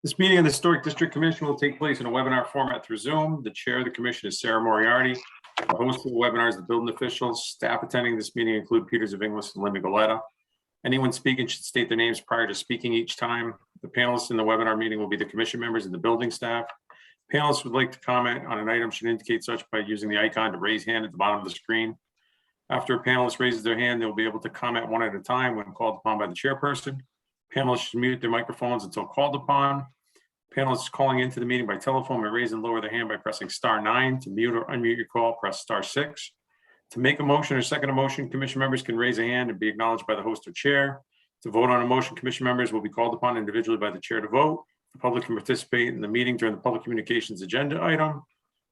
This meeting of the Historic District Commission will take place in a webinar format through Zoom. The chair of the commission is Sarah Moriarty. The host of the webinar is the building officials. Staff attending this meeting include Peters of Inglis and Linda Goleta. Anyone speaking should state their names prior to speaking each time. The panelists in the webinar meeting will be the commission members and the building staff. Panelists would like to comment on an item should indicate such by using the icon to raise hand at the bottom of the screen. After a panelist raises their hand, they'll be able to comment one at a time when called upon by the chairperson. Panelists should mute their microphones until called upon. Panelists calling into the meeting by telephone may raise and lower their hand by pressing *9. To mute or unmute your call, press *6. To make a motion or second a motion, commission members can raise a hand and be acknowledged by the host or chair. To vote on a motion, commission members will be called upon individually by the chair to vote. The public can participate in the meeting during the public communications agenda item.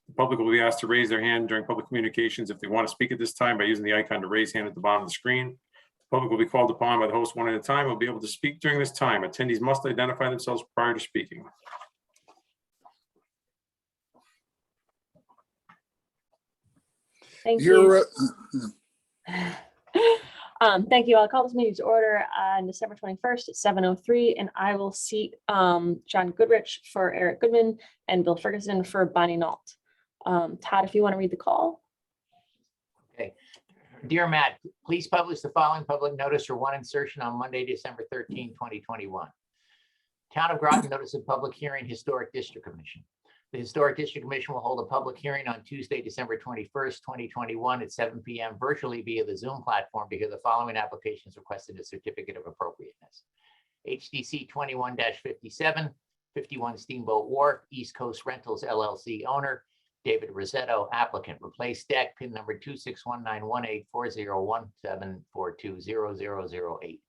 The public will be asked to raise their hand during public communications if they want to speak at this time by using the icon to raise hand at the bottom of the screen. The public will be called upon by the host one at a time. Will be able to speak during this time. Attendees must identify themselves prior to speaking. Thank you. Thank you. I'll call this meeting to order on December 21st at 7:03, and I will seat John Goodrich for Eric Goodman and Bill Ferguson for Bonnie Nault. Todd, if you want to read the call. Okay. Dear Matt, please publish the following public notice for one insertion on Monday, December 13, 2021. Town of Groton notice of public hearing, Historic District Commission. The Historic District Commission will hold a public hearing on Tuesday, December 21st, 2021 at 7 p.m. virtually via the Zoom platform to hear the following applications requesting a certificate of appropriateness. HDC 21-57, 51 Steamboat Wharf, East Coast Rentals LLC owner, David Rosetto, applicant. Replace deck, PIN number 26191840174200008.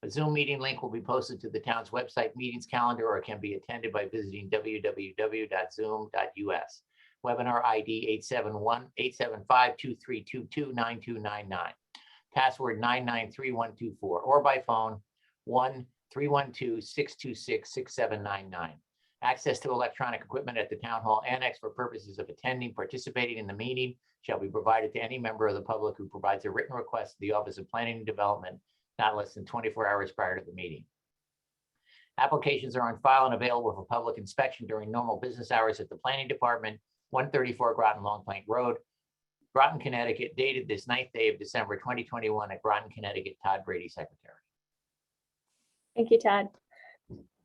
A Zoom meeting link will be posted to the town's website meetings calendar, or can be attended by visiting www.zoom.us. Webinar ID 875-2322-9299. Password 993124, or by phone 1-312-626-6799. Access to electronic equipment at the Town Hall Annex for purposes of attending, participating in the meeting shall be provided to any member of the public who provides a written request to the Office of Planning and Development not less than 24 hours prior to the meeting. Applications are on file and available for public inspection during normal business hours at the Planning Department, 134 Groton Long Plank Road, Groton, Connecticut, dated this 9th day of December 2021 at Groton, Connecticut. Todd Brady, Secretary. Thank you, Todd.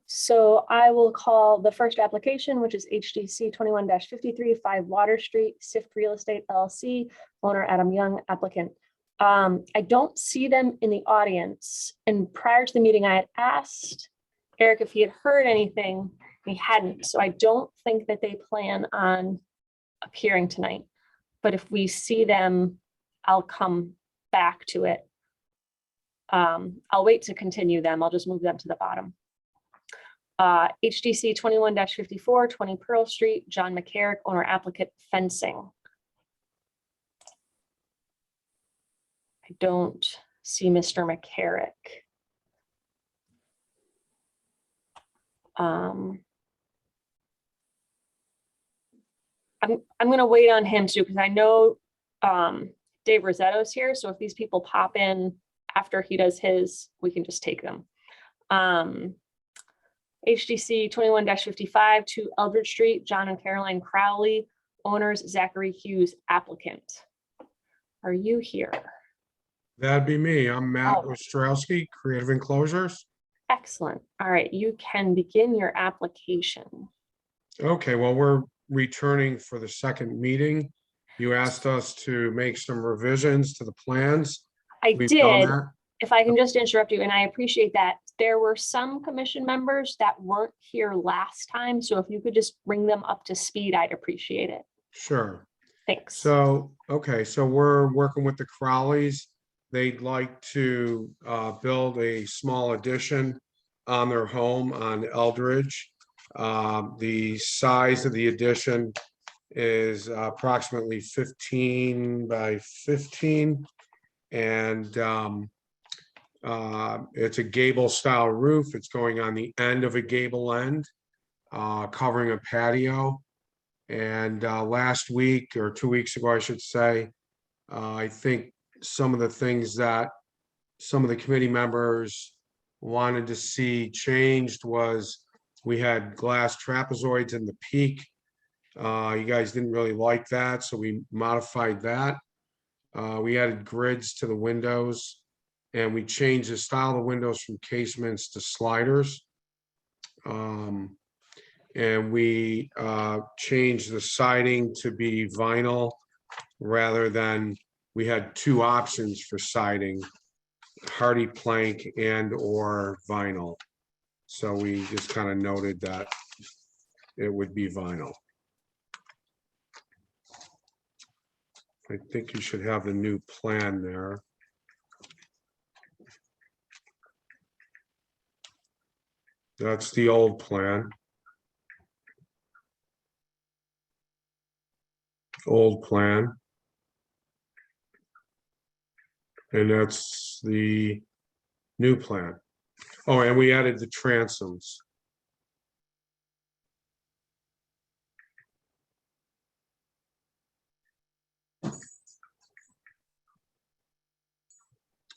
So I will call the first application, which is HDC 21-53, 5 Water Street, SIFT Real Estate LLC, owner Adam Young, applicant. I don't see them in the audience. And prior to the meeting, I had asked Eric if he had heard anything. He hadn't. So I don't think that they plan on appearing tonight. But if we see them, I'll come back to it. I'll wait to continue them. I'll just move them to the bottom. HDC 21-54, 20 Pearl Street, John McCarrick, owner applicant, fencing. I don't see Mr. McCarrick. I'm going to wait on him too, because I know Dave Rosetto's here. So if these people pop in after he does his, we can just take them. HDC 21-55 to Eldridge Street, John and Caroline Crowley, owners Zachary Hughes, applicant. Are you here? That'd be me. I'm Matt Ostrowski, Creative Enclosures. Excellent. All right, you can begin your application. Okay, well, we're returning for the second meeting. You asked us to make some revisions to the plans. We've did. If I can just interrupt you, and I appreciate that. There were some commission members that weren't here last time, so if you could just bring them up to speed, I'd appreciate it. Sure. Thanks. So, okay, so we're working with the Crowleys. They'd like to build a small addition on their home on Eldridge. The size of the addition is approximately 15 by 15, and it's a gable style roof. It's going on the end of a gable end, covering a patio. And last week, or 2 weeks ago, I should say, I think some of the things that some of the committee members wanted to see changed was we had glass trapezoids in the peak. You guys didn't really like that, so we modified that. We added grids to the windows, and we changed the style of the windows from casements to sliders. And we changed the siding to be vinyl rather than, we had two options for siding, hardy plank and or vinyl. So we just kind of noted that it would be vinyl. I think you should have the new plan there. That's the old plan. Old plan. And that's the new plan. Oh, and we added the transoms.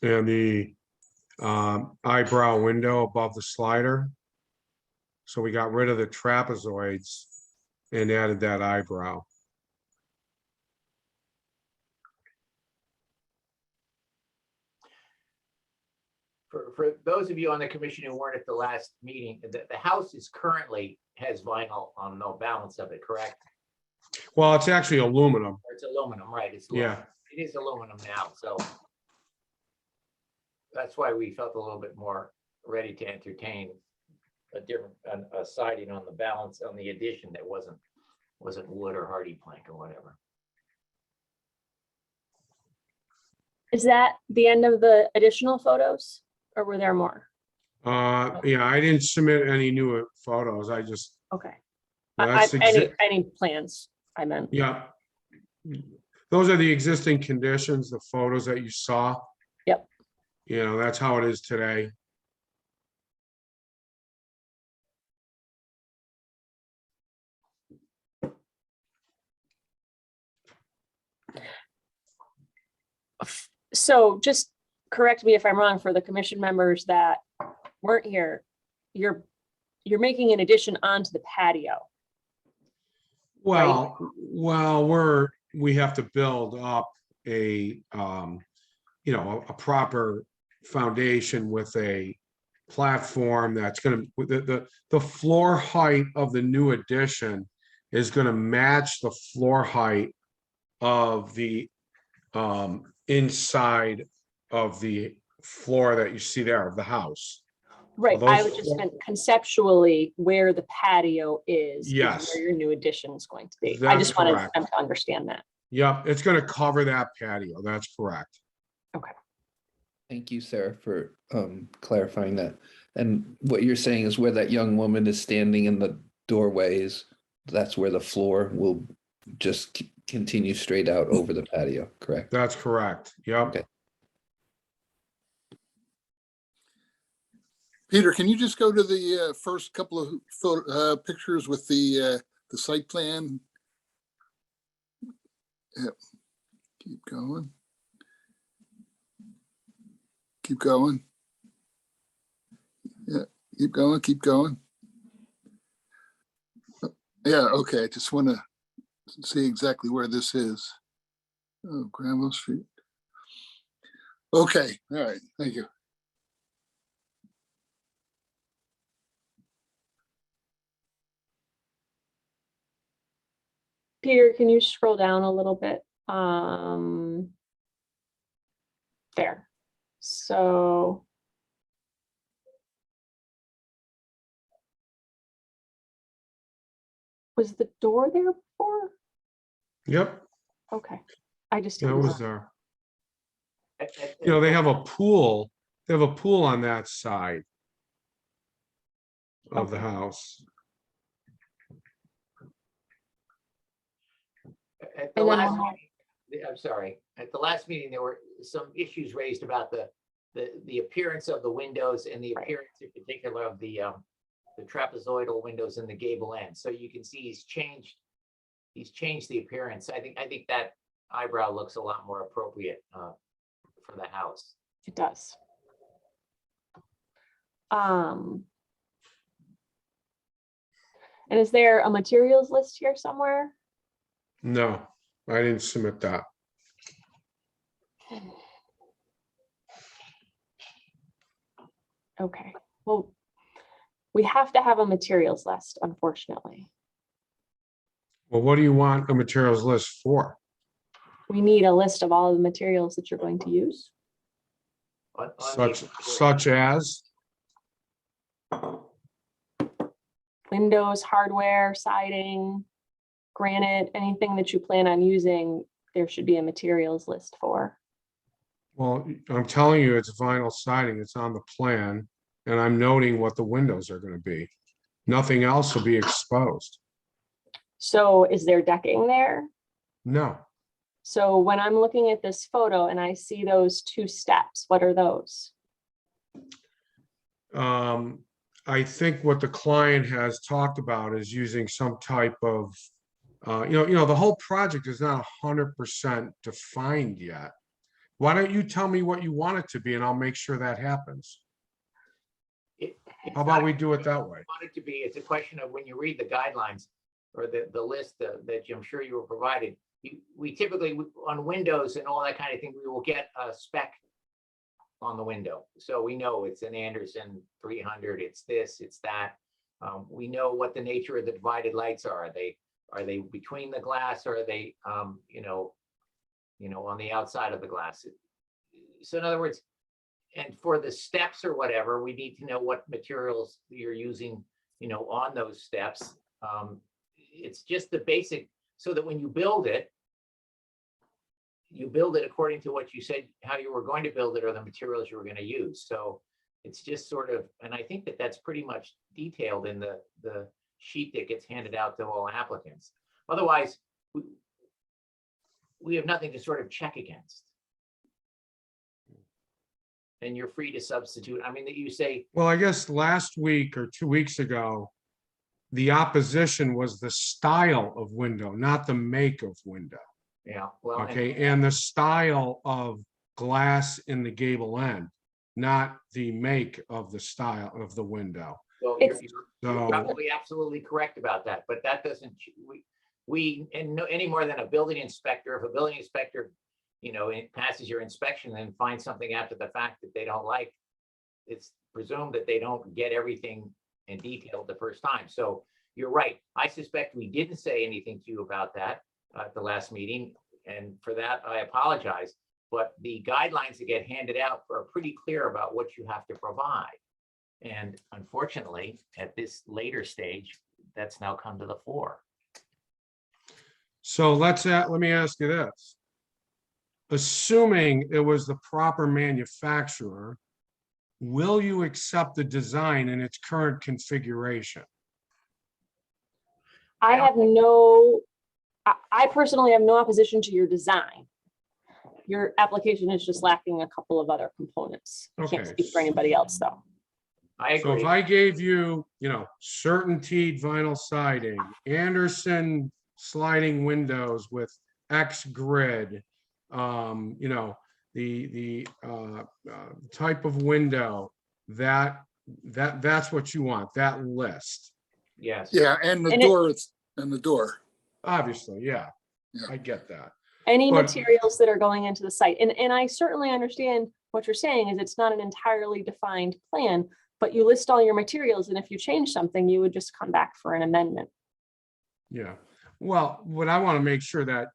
And the eyebrow window above the slider. So we got rid of the trapezoids and added that eyebrow. For those of you on the commission who weren't at the last meeting, the house is currently has vinyl on no balance of it, correct? Well, it's actually aluminum. Or it's aluminum, right? It's Yeah. aluminum. It is aluminum now, so that's why we felt a little bit more ready to entertain a different a siding on the balance on the addition that wasn't wood or hardy plank or whatever. Is that the end of the additional photos or were there more? Yeah, I didn't submit any new photos. I just, Okay. that's Any plans I meant. yeah. Those are the existing conditions, the photos that you saw. Yep. You know, that's how it is today. So just correct me if I'm wrong, for the commission members that weren't here, you're making an addition onto the patio. Well, we have to build up a, you know, a proper foundation with a platform that's gonna, the floor height of the new addition is gonna match the floor height of the inside of the floor that you see there of the house. Right, those I would just floor- meant conceptually where the patio is Yes. where your new addition is going to be. I That's just wanted correct. them to understand that. Yep, it's gonna cover that patio. That's correct. Thank you, Sarah, for clarifying that. And what you're saying is where that young woman is standing in the doorways, that's where the floor will just continue straight out over the patio, correct? That's correct. Yep. Okay. Peter, can you just go to the first couple of pictures with the site plan? Yep. Keep going. Keep going. Yeah, keep going, keep going. Yeah, okay, I just want to see exactly where this is. Oh, Granville Street. Okay, all right, thank you. Peter, can you scroll down a little bit? There. So. Was the door there before? Yep, Okay, I just. that didn't was know. there. At You know, they have a pool. They have a pool on that side of the Okay. house. At the And then last one more. meeting, I'm sorry, at the last meeting, there were some issues raised about the appearance of the windows and the Right. appearance in particular of the trapezoidal windows in the gable end. So you can see he's changed the appearance. I think that eyebrow looks a lot more appropriate for the house. It does. And is there a materials list here somewhere? No, I didn't submit that. Okay, well, we have to have a materials list, unfortunately. Well, what do you want a materials list for? We need a list of all the materials that you're going to use. Such as, Windows, hardware, siding, granite, anything that you plan on using, there should be a materials list for. well, I'm telling you, it's vinyl siding. It's on the plan. And I'm noting what the windows are going to be. Nothing else will be exposed. So is there decking there? No. So when I'm looking at this photo and I see those two steps, what are those? I think what the client has talked about is using some type of, the whole project is not 100% defined yet. Why don't you tell me what you want it to be and I'll make sure that happens. How about we do it that way? Want it to be, it's a question of when you read the guidelines or the list that I'm sure you were provided, we typically, on windows and all that kind of thing, we will get a spec on the window. So we know it's an Anderson 300, it's this, it's that. We know what the nature of the divided lights are. Are they between the glass or are they, on the outside of the glass? So in other words, and for the steps or whatever, we need to know what materials you're using, on those steps. It's just the basic, so that when you build it according to what you said, how you were going to build it or the materials you were going to use. So it's just sort of, and I think that that's pretty much detailed in the sheet that gets handed out to all applicants. Otherwise, we have nothing to sort of check against. And you're free to substitute. I mean, that you say, Well, I guess last week or 2 weeks ago, the opposition was the style of window, not the make of window. yeah, well, Okay, and the style of glass in the gable end, not the make of the style of the window. well, It's- you're So, probably absolutely correct about that, but that doesn't, we, and no, any more than a building inspector, if a building inspector, it passes your inspection and finds something after the fact that they don't like, it's presumed that they don't get everything in detail the first time. So you're right. I suspect we didn't say anything to you about that at the last meeting. And for that, I apologize. But the guidelines that get handed out are pretty clear about what you have to provide. And unfortunately, at this later stage, that's now come to the fore. so let me ask you this. Assuming it was the proper manufacturer, will you accept the design in its current configuration? I have no, I personally have no opposition to your design. Your application is just lacking a couple of other components. I can't Okay. speak for anybody else, though. I So if agree. I gave you, certainteed vinyl siding, Anderson sliding windows with X grid, the type of window that's what you want, that list. Yes. Yeah, and the And door, and the door. Obviously, yeah, Yeah. I get that. Any But- materials that are going into the site. And I certainly understand what you're saying is it's not an entirely defined plan, but you list all your materials. And if you change something, you would just come back for an amendment. Yeah, well, what I want to make sure that,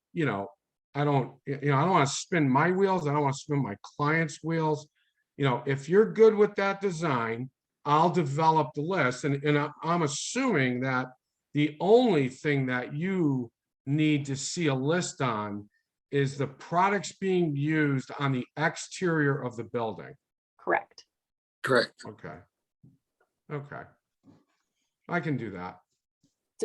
I don't want to spin my wheels. I don't want to spin my client's wheels. If you're good with that design, I'll develop the list. And I'm assuming that the only thing that you need to see a list on is the products being used on the exterior of the building. Correct. Correct. Okay. Okay. I can do that.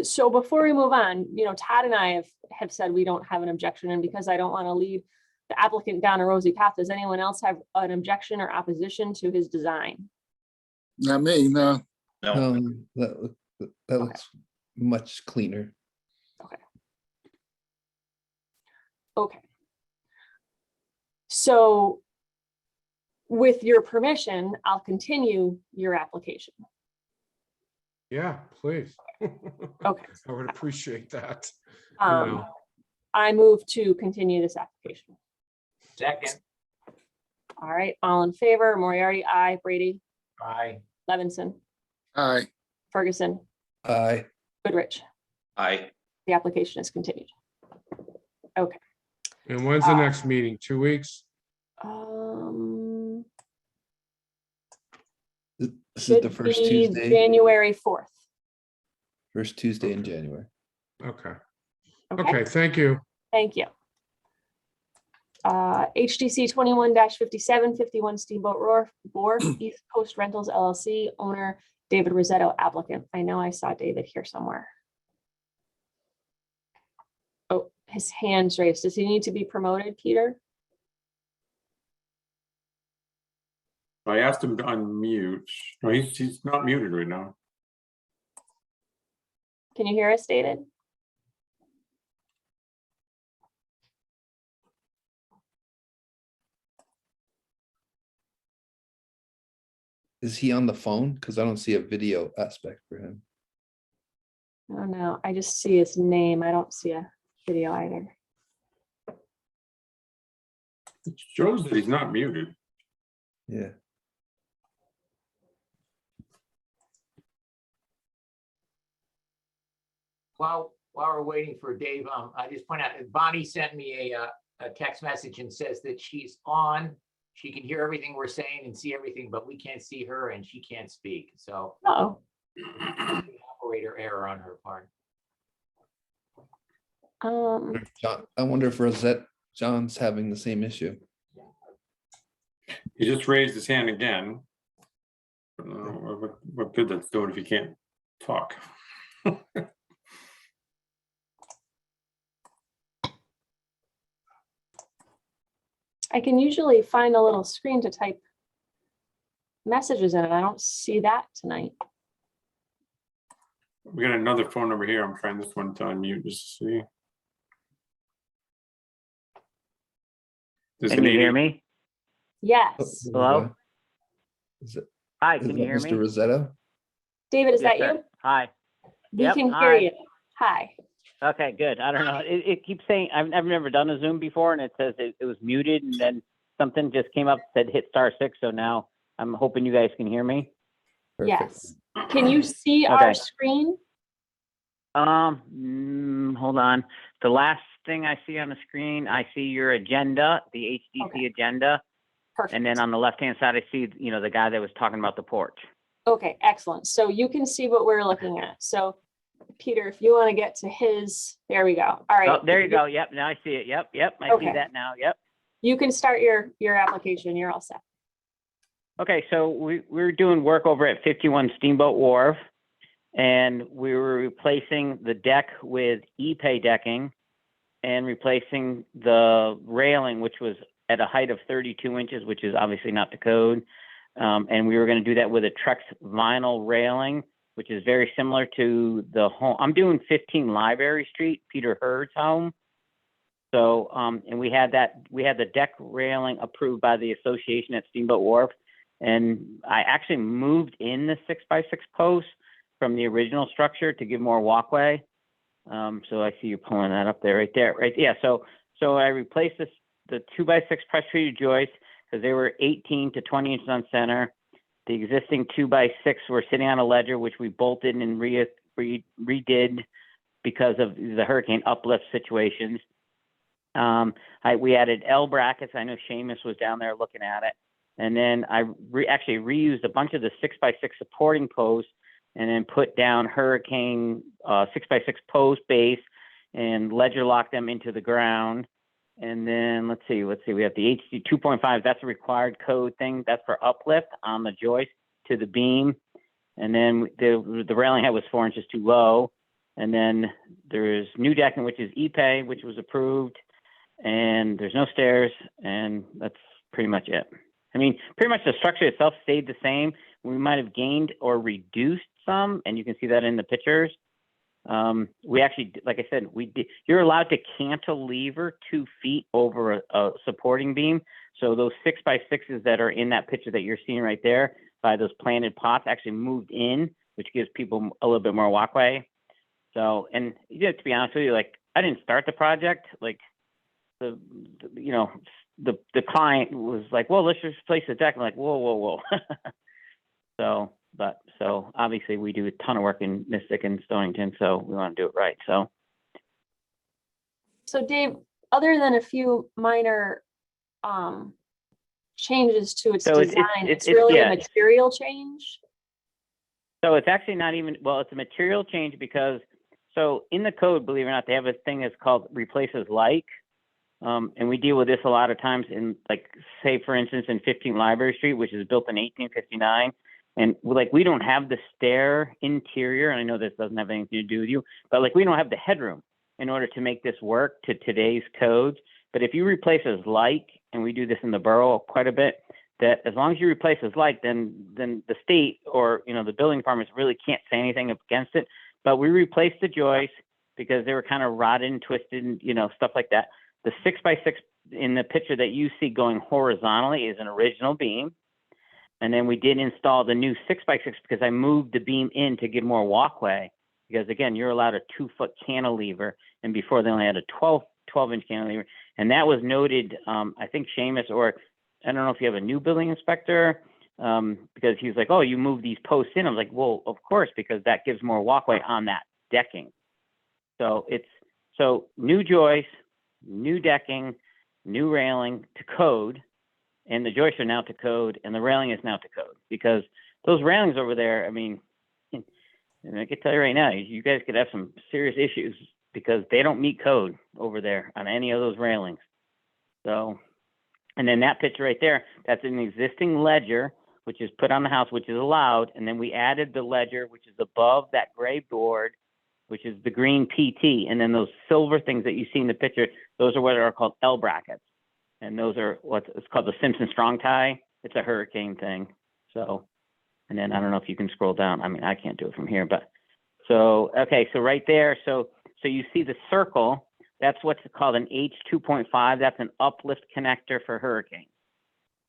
So before we move on, Todd and I have said we don't have an objection, and because I don't want to lead the applicant down a rosy path, does anyone else have an objection or opposition to his design? Not me, no. That looks much cleaner. Okay. So with your permission, I'll continue your application. Yeah, please. Okay. I would appreciate that. You Um, know. I move to continue this application. Second. All right, all in favor, Moriarty, aye, Brady, Aye. Levinson, Aye. Ferguson, Aye. Goodrich. Aye. The application is continued. Okay. And when's the next meeting? 2 weeks? This is Should the first be Tuesday, January 4th. first Tuesday in January. Okay. Okay, Okay, thank you. thank you. HDC 21-57, 51 Steamboat Wharf, East Coast Rentals LLC, owner David Rosetto, applicant. I know I saw David here somewhere. Oh, his hand's raised. Does he need to be promoted, Peter? I asked him to unmute. No, he's not muted right now. Can you hear us, David? Is he on the phone? Because I don't see a video aspect for him. Oh no, I just see his name. I don't see a video either. It shows that he's not muted. Yeah. While we're waiting for Dave, I just point out, Bonnie sent me a text message and says that she's on. She can hear everything we're saying and see everything, but we can't see her and she can't speak. So Oh, operator error on her part. John, I wonder if Rosette John's having the same issue. He just raised his hand again. What good that's doing if you can't talk. I can usually find a little screen to type messages in it. I don't see that tonight. We got another phone number here. I'm trying this one to unmute just to see. There's Can you hear Canadian- me? Yes. Hello? Is it, Hi, is can that you hear Mr. me? Rosetto? David, is Yes, that sir. you? Hi. We Yep, can hear hi. you. Hi. Okay, good. I don't know. It keeps saying, I've never done a Zoom before, and it says it was muted, and then something just came up, said hit *6. So now I'm hoping you guys can hear me. Perfect. Yes. Can you see our Okay. screen? Hold on. The last thing I see on the screen, I see your agenda, the HDC Okay. agenda, Perfect. and then on the left-hand side, I see, the guy that was talking about the porch. Okay, excellent. So you can see what we're looking at. So Peter, if you want to get to his, there we go. All right. Oh, there you go. Yep, now I see it. Yep, I see Okay. that now. Yep. You can start your application. You're all set. Okay, so we're doing work over at 51 Steamboat Wharf, and we were replacing the deck with E-Pay decking and replacing the railing, which was at a height of 32 inches, which is obviously not the code. And we were going to do that with a Trex vinyl railing, which is very similar to the home. I'm doing 15 Library Street, Peter Hurd's home. So, and we had the deck railing approved by the association at Steamboat Wharf. And I actually moved in the 6x6 post from the original structure to give more walkway. So I see you pulling that up there, right there, right? Yeah. So I replaced the 2x6 press treated joists because they were 18 to 20 inches on center. The existing 2x6 were sitting on a ledger, which we bolted and redid because of the hurricane uplift situations. We added L brackets. I know Seamus was down there looking at it. And then I actually reused a bunch of the 6x6 supporting posts and then put down hurricane 6x6 post base and ledger lock them into the ground. And then let's see, we have the HD 2.5, that's a required code thing. That's for uplift on the joist to the beam. And then the railing head was 4 inches too low. And then there's new decking, which is E-Pay, which was approved. And there's no stairs, and that's pretty much it. I mean, pretty much the structure itself stayed the same. We might have gained or reduced some, and you can see that in the pictures. We actually, like I said, you're allowed to cantilever 2 feet over a supporting beam. So those 6x6s that are in that picture that you're seeing right there by those planted pots actually moved in, which gives people a little bit more walkway. So, and to be honest with you, like, I didn't start the project. Like, the client was like, well, let's just replace the deck. I'm like, whoa. So obviously we do a ton of work in Mystic and Stonington, so we want to do it right. So Dave, other than a few minor changes to its So it's design, it's really a material change? So it's actually not even, well, it's a material change because, so in the code, believe it or not, they have a thing that's called replaces like. And we deal with this a lot of times in, like, say, for instance, in 15 Library Street, which is built in 1859. And like, we don't have the stair interior, and I know this doesn't have anything to do with you, but like, we don't have the headroom in order to make this work to today's codes. But if you replace as like, and we do this in the borough quite a bit, that as long as you replace as like, then the state or, the building departments really can't say anything against it. But we replaced the joists because they were kind of rotted and twisted and, stuff like that. The 6x6 in the picture that you see going horizontally is an original beam. And then we did install the new 6x6 because I moved the beam in to give more walkway. Because again, you're allowed a 2-foot cantilever, and before they only had a 12-inch cantilever. And that was noted, I think Seamus, or I don't know if you have a new building inspector, because he was like, oh, you moved these posts in. I was like, well, of course, because that gives more walkway on that decking. So so new joists, new decking, new railing to code. And the joists are now to code, and the railing is now to code, because those railings over there, I mean, and I can tell you right now, you guys could have some serious issues because they don't meet code over there on any of those railings. So, and then that picture right there, that's an existing ledger, which is put on the house, which is allowed. And then we added the ledger, which is above that gray board, which is the green PT. And then those silver things that you see in the picture, those are what are called L brackets. And those are what's called the Simpson Strong Tie. It's a hurricane thing. So, and then I don't know if you can scroll down. I mean, I can't do it from here, but so, okay. So right there. So you see the circle, that's what's called an H2.5. That's an uplift connector for hurricane.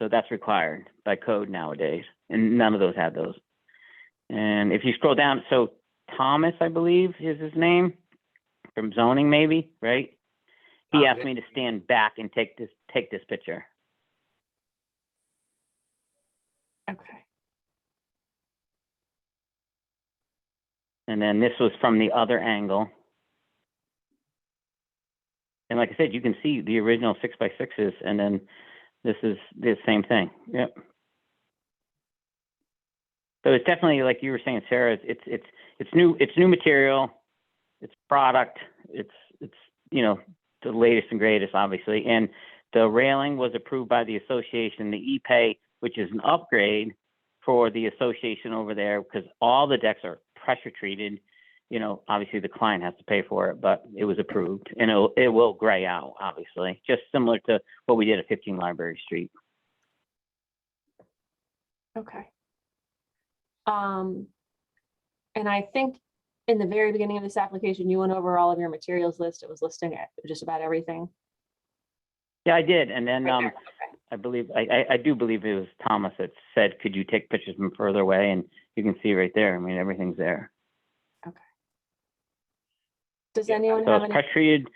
So that's required by code nowadays. And none of those had those. And if you scroll down, so Thomas, I believe is his name, from zoning maybe, right? He asked me to stand back and take this picture. Okay. And then this was from the other angle. And like I said, you can see the original 6x6s, and then this is the same thing. Yep. So it's definitely, like you were saying, Sarah, it's new material, it's product, it's the latest and greatest, obviously. And the railing was approved by the association, the e-pay, which is an upgrade for the association over there, because all the decks are pressure treated. Obviously the client has to pay for it, but it was approved, and it will gray out, obviously, just similar to what we did at 15 Library Street. Okay. And I think in the very beginning of this application, you went over all of your materials list. It was listing just about everything. Yeah, I did. And then Right there. Okay. I do believe it was Thomas that said, could you take pictures from further away? And you can see right there. I mean, everything's there. Okay. Does anyone So have it's any? pressure treated.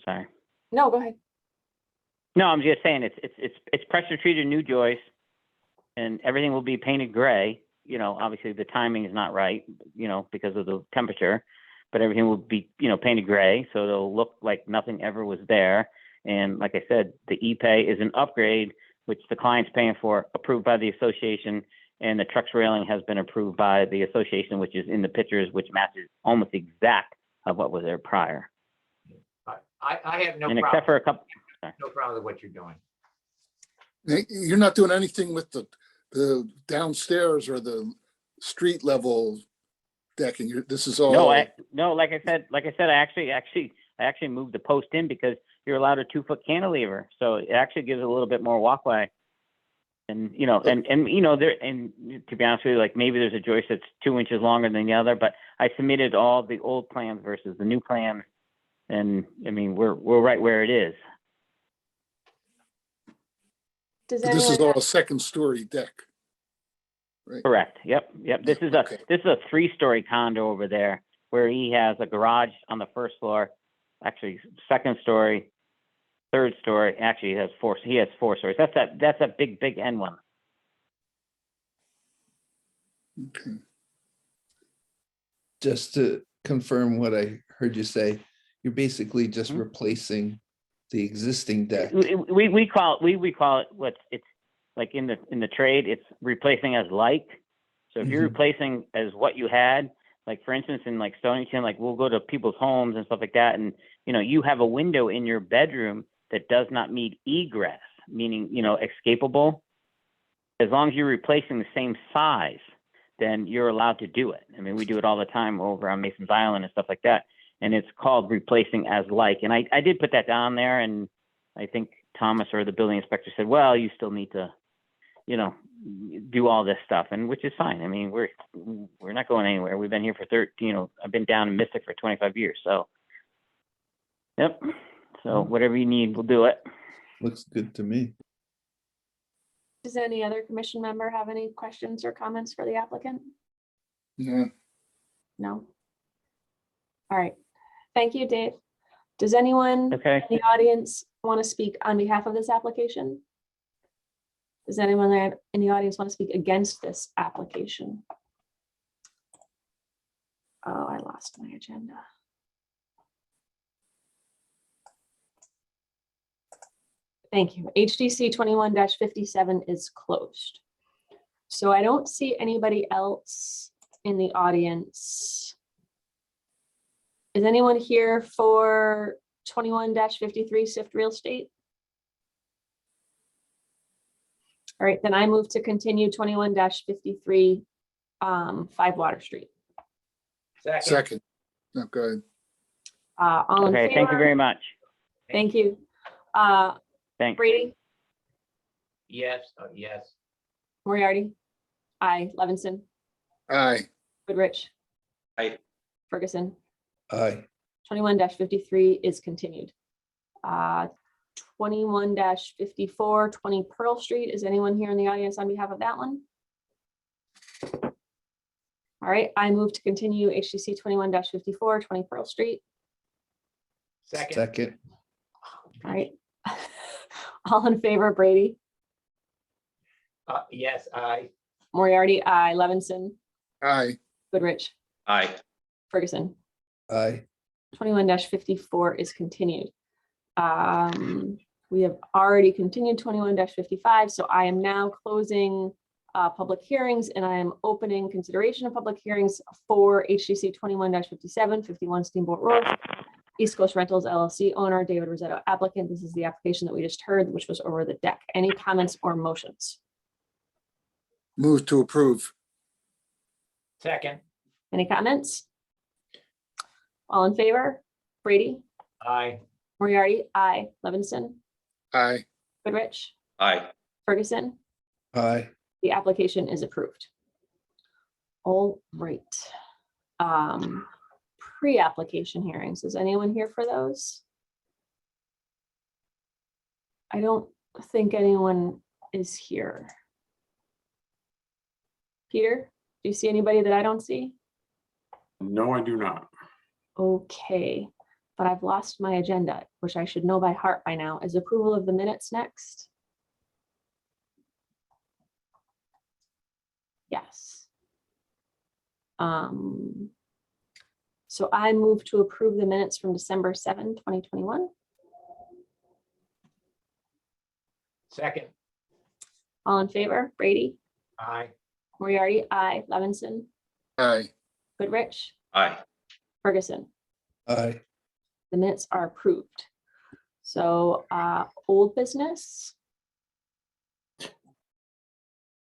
Sorry. No, go ahead. No, I'm just saying it's pressure treated new joists, and everything will be painted gray. Obviously the timing is not right, because of the temperature, but everything will be, painted gray. So it'll look like nothing ever was there. And like I said, the e-pay is an upgrade, which the client's paying for, approved by the association, and the truck's railing has been approved by the association, which is in the pictures, which matches almost exact of what was there prior. I have no And problem. except for a couple, No problem with what you're doing. You're not doing anything with the downstairs or the street level decking. This is all. like I said, I actually moved the post in because you're allowed a 2-foot cantilever. So it actually gives a little bit more walkway. And, you know, there, and to be honest with you, like maybe there's a joist that's 2 inches longer than the other, but I submitted all the old plans versus the new plan. And I mean, we're right where it is. Does This is anyone all have- a second story deck. Right. Correct. Yep. This is Okay. a 3-story condo over there where he has a garage on the first floor, actually second story, third story. Actually, he has 4 stories. That's a big end one. Okay. Just to confirm what I heard you say, you're basically just Mhm. replacing the existing deck. We call it it's like in the trade, it's replacing as like. So if you're Mhm. replacing as what you had, like for instance, in like Stonington, like we'll go to people's homes and stuff like that. And, you know, you have a window in your bedroom that does not meet egress, meaning, you know, escapable. As long as you're replacing the same size, then you're allowed to do it. I mean, we do it all the time over on Mason's Island and stuff like that. And it's called replacing as like. And I did put that down there. And I think Thomas or the building inspector said, well, you still need to, you know, do all this stuff, and which is fine. I mean, we're not going anywhere. We've been here for 13, you know, I've been down in Mystic for 25 years. So, yep. So whatever you need, we'll do it. Looks good to me. Does any other commission member have any questions or comments for the applicant? Yeah. No? All right. Thank you, Dave. Does anyone Okay. in the audience want to speak on behalf of this application? Does anyone there in the audience want to speak against this application? Oh, I lost my agenda. Thank you. HDC 21-57 is closed. So I don't see anybody else in the audience. Is anyone here for 21-53 Sift Real Estate? All right, then I move to continue 21-53 5 Water Street. Second. No, go ahead. All in Okay. Thank you favor? very much. Thank you. Thanks. Brady, Yes, yes. Moriarty, aye. Levinson, Aye. Goodrich. Aye. Ferguson. Aye. 21-53 is continued. 21-54, 20 Pearl Street. Is anyone here in the audience on behalf of that one? All right, I move to continue HDC 21-54, 20 Pearl Street. Second. All right. All in favor, Brady, Yes, aye. Moriarty, aye. Levinson, Aye. Goodrich, Aye. Ferguson. Aye. 21-54 is continued. We have already continued 21-55, so I am now closing public hearings, and I am opening consideration of public hearings for HDC 21-57, 51 Steamboat Road, East Coast Rentals LLC owner David Rosetto applicant. This is the application that we just heard, which was over the deck. Any comments or motions? Move to approve. Second. Any comments? All in favor? Brady, Aye. Moriarty, aye. Levinson, Aye. Goodrich, Aye. Ferguson. Aye. The application is approved. All right. Pre-application hearings. Is anyone here for those? I don't think anyone is here. Peter, do you see anybody that I don't see? No, I do not. Okay, but I've lost my agenda, which I should know by heart by now. Is approval of the minutes next? Yes. So I move to approve the minutes from December 7, 2021. Second. All in favor, Brady, Aye. Moriarty, aye. Levinson, Aye. Goodrich, Aye. Ferguson. Aye. The minutes are approved. So old business. I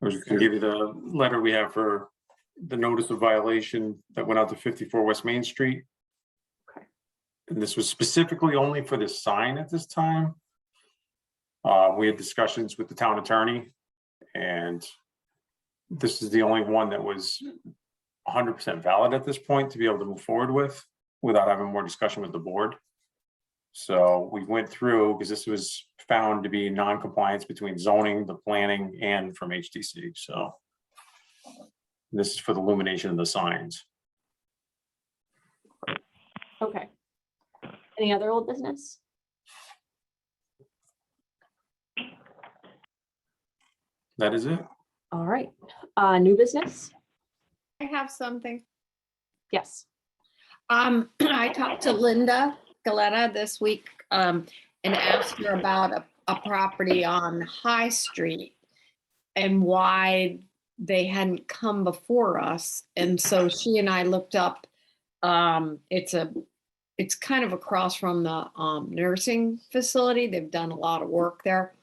was just gonna give you the letter we have for the notice of violation that went out to 54 West Main Street. Okay. And this was specifically only for the sign at this time. We had discussions with the town attorney, And this is the only one that was 100% valid at this point to be able to move forward with without having more discussion with the board. So we went through, because this was found to be non-compliance between zoning, the planning, and from HTC. So this is for the illumination of the signs. Okay. Any other old business? That is it. All right. New business? I have something. Yes. I talked to Linda Galetta this week, and asked her about a property on High Street and why they hadn't come before us. And so she and I looked up, it's kind of across from the nursing facility. They've done a lot of work there.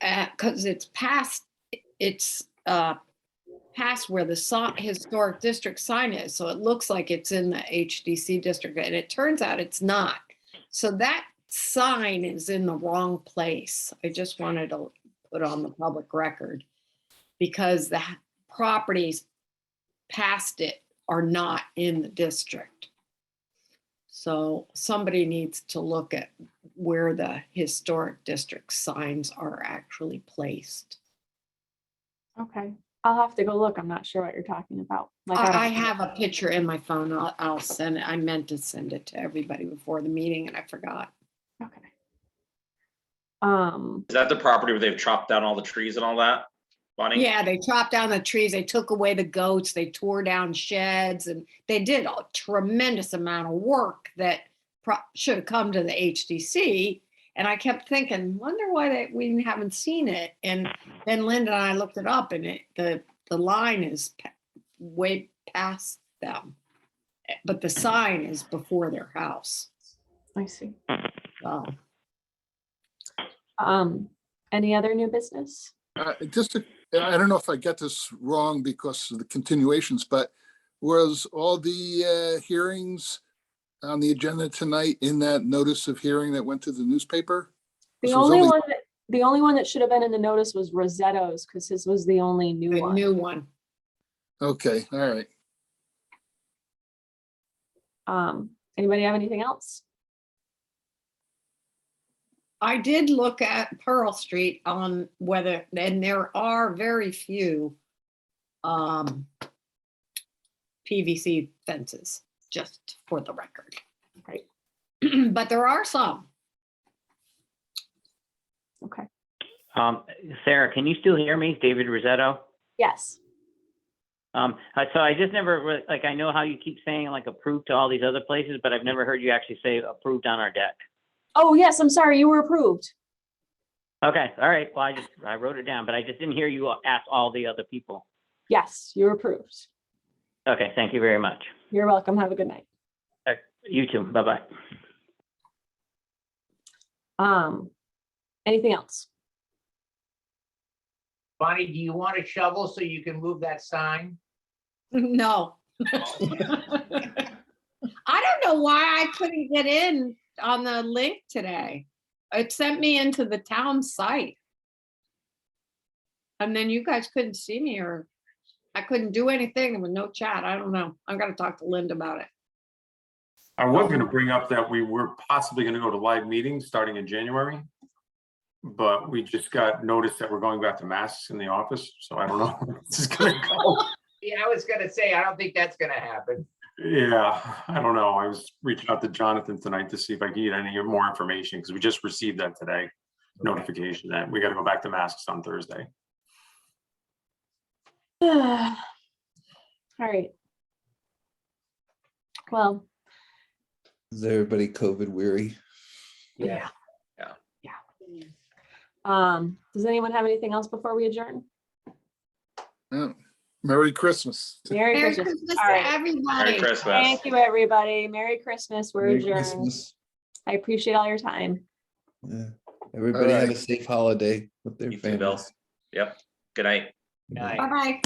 Because it's past where the historic district sign is. So it looks like it's in the HDC district, and it turns out it's not. So that sign is in the wrong place. I just wanted to put on the public record because the properties past it are not in the district. So somebody needs to look at where the historic district signs are actually placed. Okay. I'll have to go look. I'm not sure what you're talking about. Like, don't- I have a picture in my phone. I'll send it. I meant to send it to everybody before the meeting and I forgot. Okay. Is that the property where they've chopped down all the trees and all that, Bonnie? Yeah, they chopped down the trees. They took away the goats. They tore down sheds, and they did a tremendous amount of work that should have come to the HDC. And I kept thinking, wonder why we haven't seen it. And then Linda and I looked it up, and the line is way past them, but the sign is before their house. I see. So, Any other new business? I don't know if I get this wrong because of the continuations, but was all the hearings on the agenda tonight in that notice of hearing that went to the newspaper? The This was only one that should have been in the notice was Rosetto's, because his was the only new the one. new one. Okay, all right. Anybody have anything else? I did look at Pearl Street on whether, and there are very few PVC fences, just for the record. Right. But there are some. Okay. Sarah, can you still hear me? David Rosetto. Yes. So I just never, like, I know how you keep saying like approved to all these other places, but I've never heard you actually say approved on our deck. Oh, yes, I'm sorry, you were approved. Okay, all right. Well, I wrote it down, but I just didn't hear you ask all the other people. Yes, you're approved. Okay, thank you very much. You're welcome. Have a good night. You too. Bye-bye. Anything else? Bonnie, do you want a shovel so you can move that sign? No. I don't know why I couldn't get in on the link today. It sent me into the town site. And then you guys couldn't see me, or I couldn't do anything with no chat. I don't know. I'm gonna talk to Linda about it. I was going to bring up that we were possibly going to go to live meetings starting in January, but we just got notice that we're going back to masks in the office. So I don't know where this is going to go. Yeah, I was gonna say, I don't think that's gonna happen. Yeah, I don't know. I was reaching out to Jonathan tonight to see if I could get any more information because we just received that today, notification that we got to go back to masks on Thursday. All right. Well, Is everybody COVID weary? Yeah. does anyone have anything else before we adjourn? Yeah. Merry Christmas. Merry Merry Christmas. Christmas All to right. everybody. Merry Christmas. Thank you, everybody. Merry Christmas. We're Merry adjourned. Christmas. I appreciate all your time. Yeah. Everybody have a right. safe holiday with their You too, Bill. families. Yep. Good night. Night. Bye-bye.